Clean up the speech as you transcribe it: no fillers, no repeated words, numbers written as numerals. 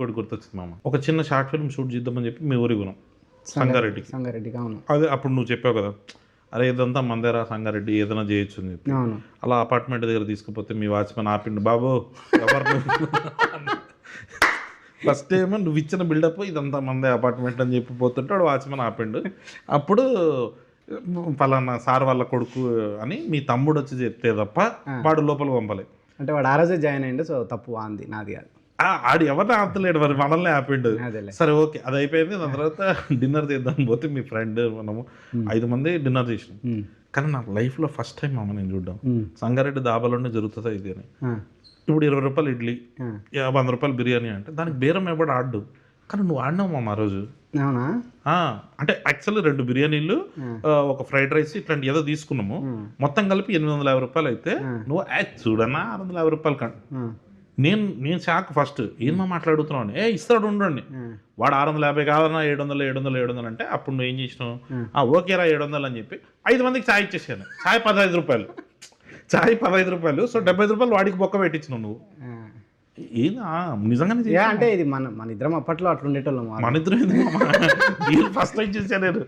ఇంకోటి గుర్తొచ్చింది మామ. ఒక చిన్న షార్ట్ ఫిల్మ్ షూట్ చేద్దామని చెప్పి మీ ఊరికి పోయినాం సంగారెడ్డికి. అవును అదే అప్పుడు నువ్వు చెప్పావు కదా, అరే ఇదంతా మందేరా సంగారెడ్డి ఏదైనా చేయొచ్చు అని చెప్పి. అవును. అలా అపార్ట్మెంట్ దగ్గర తీసుకుపోతే మీ వాచ్మెన్ ఆపిండు, బాబు ఎవరు ఫస్ట్ టైం నువ్వు ఇచ్చిన బిల్డప్ ఇదంతా మందే అపార్ట్మెంట్ అని చెప్పి పోతుంటే వాడు వాచ్మెన్ ఆపిండు. అప్పుడు పలానా సార్ వాళ్ళ కొడుకు అని మీ తమ్ముడు వచ్చి చెప్తే తప్ప వాడు లోపల పంపలే. అంటే వాడు ఆ రోజే జాయిన్ అయ్యిండు, సో తప్పు అంది, నాది కాదు. ఆడు ఎవరిని ఆపలేడు, మరి మనల్ని ఆపిండు. అదేలే. సరే ఓకే, అది అయిపోయింది. దాని తర్వాత డిన్నర్ చేద్దాం పోతే మీ ఫ్రెండ్ మనము 5 మంది డిన్నర్ చేసినాం. కానీ నా లైఫ్లో ఫస్ట్ టైం మామ నేను చూడ్డాం సంగారెడ్డి దాబాలోనే జరుగుతుందా ఇది అని. ఇప్పుడు 20 రూపాయలు ఇడ్లీ, 100 రూపాయలు బిర్యానీ అంటే దానికి బేరం ఎవడు ఆడు. కానీ నువ్వు ఆడినావు మామ ఆ రోజు. అవునా? అంటే యాక్చువల్లీ 2 బిర్యానీలు, ఒక ఫ్రైడ్ రైస్ ఇట్లాంటి ఏదో తీసుకున్నాము. మొత్తం కలిపి 850 రూపాయలు అయితే నువ్వు చూడన్నా 650 రూపాయలు కంట. నేను షాక్ ఫస్ట్, ఏమో మాట్లాడుతున్నావు అని. ఇస్తాడు ఉండండి, వాడు 650 కావాలన్నా 700 అంటే అప్పుడు నువ్వు ఏం చేసినావు, ఓకేరా 700 అని చెప్పి 5 మందికి ఛాయ్ ఇచ్చేసాను. ఛాయ్ 15 రూపాయలు, ఛాయ్ 15 రూపాయలు. సో 75 రూపాయలు వాడికి బొక్క పెట్టించినావు నువ్వు. ఏదా నిజంగానే అంటే ఇది మన ఇద్దరం అప్పట్లో అట్లా ఉండేటోళ్ళం. మన ఇద్దరు ఫస్ట్ టైం చూసా నేను.